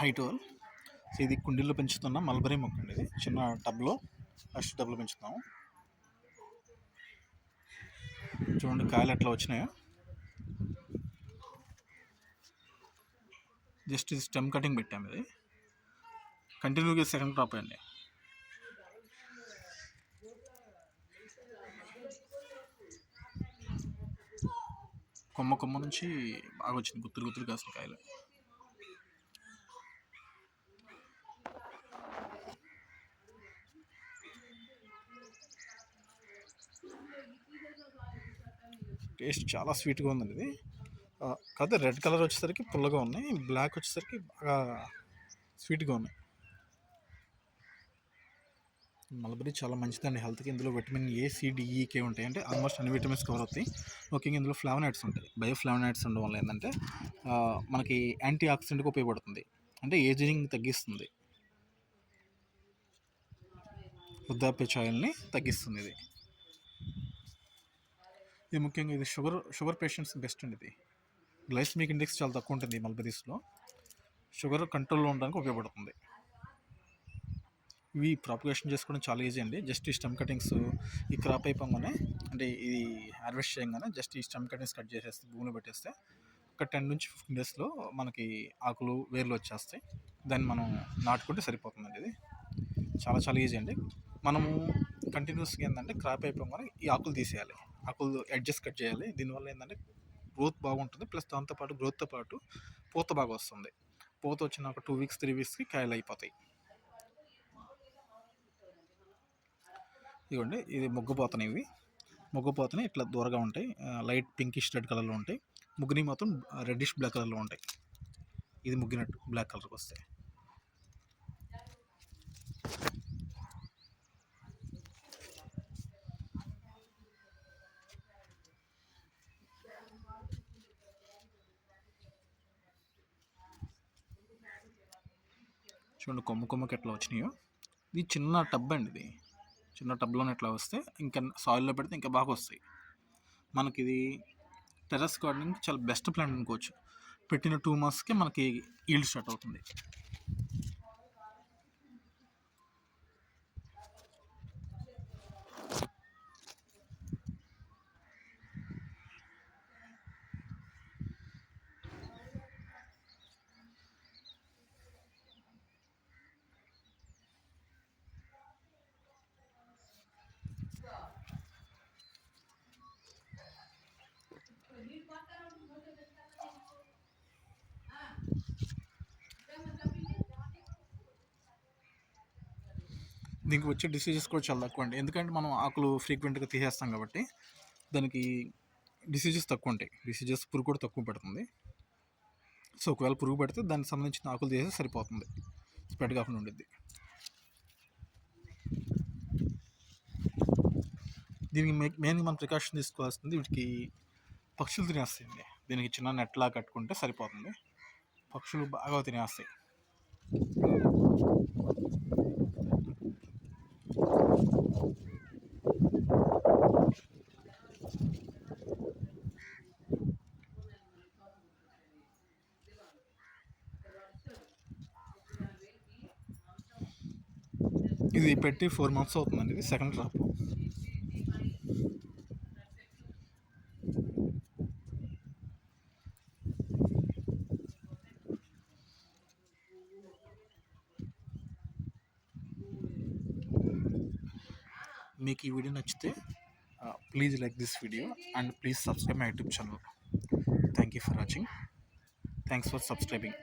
Height all. So ఇది కుండీల్లో పెంచుతున్న మల్బరీ మొక్క అండి. ఇది చిన్న టబ్లో ఫస్ట్ టబ్లో పెంచుతాము. చూడండి కాయలు ఎట్లా వచ్చినాయో. జస్ట్ ఇది స్టెమ్ కటింగ్ పెట్టాము. ఇది కంటిన్యూగా సెకండ్ క్రాప్ అండి. కొమ్మ నుంచి బాగా వచ్చింది, గుత్తులు కాసిన కాయలు. టేస్ట్ చాలా స్వీట్గా ఉందండి ఇది. కాకపోతే రెడ్ కలర్ వచ్చేసరికి పుల్లగా ఉన్నాయి, బ్లాక్ వచ్చేసరికి బాగా స్వీట్గా ఉన్నాయి. మల్బరీ చాలా మంచిదండి హెల్త్కి. ఇందులో విటమిన్ ఏ, సి, డి, ఈకే ఉంటాయి. అంటే ఆల్మోస్ట్ అన్ని విటమిన్స్ కవర్ అవుతాయి. ముఖ్యంగా ఇందులో ఫ్లావనాయిడ్స్ ఉంటాయి. బయోఫ్లావనాయిడ్స్ ఉండడం వల్ల ఏంటంటే మనకి యాంటీ ఆక్సిడెంట్గా ఉపయోగపడుతుంది. అంటే ఏజింగ్ తగ్గిస్తుంది, వృద్ధాప్య ఛాయల్ని తగ్గిస్తుంది. ఇది ముఖ్యంగా ఇది షుగర్ పేషెంట్స్ బెస్ట్ అండి. ఇది గ్లైసెమిక్ ఇండెక్స్ చాలా తక్కువ ఉంటుంది ఈ మల్బరీస్లో. షుగర్ కంట్రోల్లో ఉండడానికి ఉపయోగపడుతుంది. ఇవి ప్రాపగేషన్ చేసుకోవడం చాలా ఈజీ అండి. జస్ట్ ఈ స్టెమ్ కటింగ్స్ ఈ క్రాప్ అయిపోగానే, అంటే ఇది హార్వెస్ట్ చేయగానే జస్ట్ ఈ స్టెమ్ కటింగ్స్ కట్ చేసేస్తే భూమిలో పెట్టేస్తే ఒక 10 నుంచి 15 డేస్లో మనకి ఆకులు వేర్లు వచ్చేస్తాయి. దాన్ని మనం నాటుకుంటే సరిపోతుందండి. ఇది చాలా ఈజీ అండి. మనము కంటిన్యూస్గా ఏంటంటే క్రాప్ అయిపోగానే ఈ ఆకులు తీసేయాలి, ఆకులు ఎడ్జెస్ కట్ చేయాలి. దీనివల్ల ఏంటంటే గ్రోత్ బాగుంటుంది, ప్లస్ దాంతోపాటు గ్రోత్తో పాటు పూత బాగా వస్తుంది. పూత వచ్చిన ఒక 2 వీక్స్ 3 వీక్స్కి కాయలు అయిపోతాయి. ఇదిగోండి, ఇది మొగ్గుపోతనే. ఇవి మొగ్గుపోతనే ఇట్లా దూరగా ఉంటాయి, లైట్ పింకిష్ రెడ్ కలర్లో ఉంటాయి. ముగ్గుని మాత్రం రెడ్డిష్ బ్లాక్ కలర్లో ఉంటాయి. ఇది ముగ్గినట్టు బ్లాక్ కలర్కి వస్తాయి. చూడండి కొమ్మకి ఎట్లా వచ్చినాయో. ఇది చిన్న టబ్ అండి. ఇది చిన్న టబ్లోనే ఎట్లా వస్తే ఇంకా సాయిల్లో పెడితే ఇంకా బాగా వస్తాయి. మనకి ఇది టెర్రస్ గార్డెనింగ్ చాలా బెస్ట్ ప్లాంట్ అనుకోవచ్చు. పెట్టిన 2 monthsకి మనకి ఈల్డ్ స్టార్ట్ అవుతుంది. దీనికి వచ్చే డిసీజెస్ కూడా చాలా తక్కువ అండి. ఎందుకంటే మనం ఆకులు ఫ్రీక్వెంట్గా తీసేస్తాం కాబట్టి దానికి డిసీజెస్ తక్కువ ఉంటాయి. డిసీజెస్ పురుగు కూడా తక్కువ పెడుతుంది. సో ఒకవేళ పురుగు పెడితే దానికి సంబంధించిన ఆకులు తీసేస్తే సరిపోతుంది, స్ప్రెడ్ కాకుండా ఉండిద్ది. దీనికి మెయిన్గా మనం ప్రికాషన్ తీసుకోవాల్సింది, వీటికి పక్షులు తినేస్తాయండి. దీనికి చిన్న నెట్లా కట్టుకుంటే సరిపోతుంది. పక్షులు బాగా తినేస్తాయి. ఇది పెట్టి 4 months అవుతుందండి. ఇది సెకండ్ క్రాప్. మీకు ఈ వీడియో నచ్చితే please like this video and please subscribe my YouTube channel. Thank you for watching. Thanks for subscribing.